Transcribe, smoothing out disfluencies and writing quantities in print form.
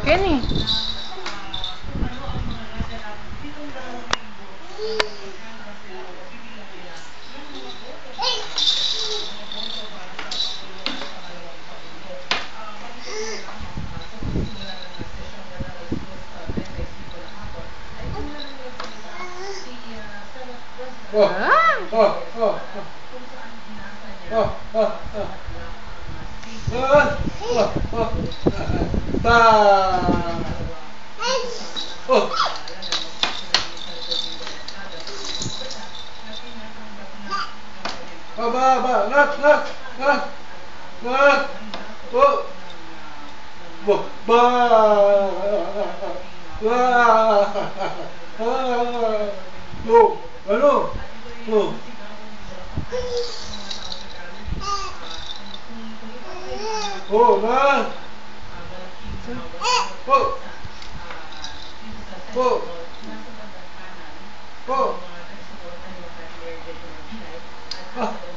Kenny. Oh, Ah! oh, oh, oh. Oh, oh, oh. Oh, oh, oh. Ta. Oh. Ba, nak, nak, nak, nak. Oh. Ba, ba. Ba. Oh, ano? Oh. Oh, na. Oh. Oh. Oh. Ah.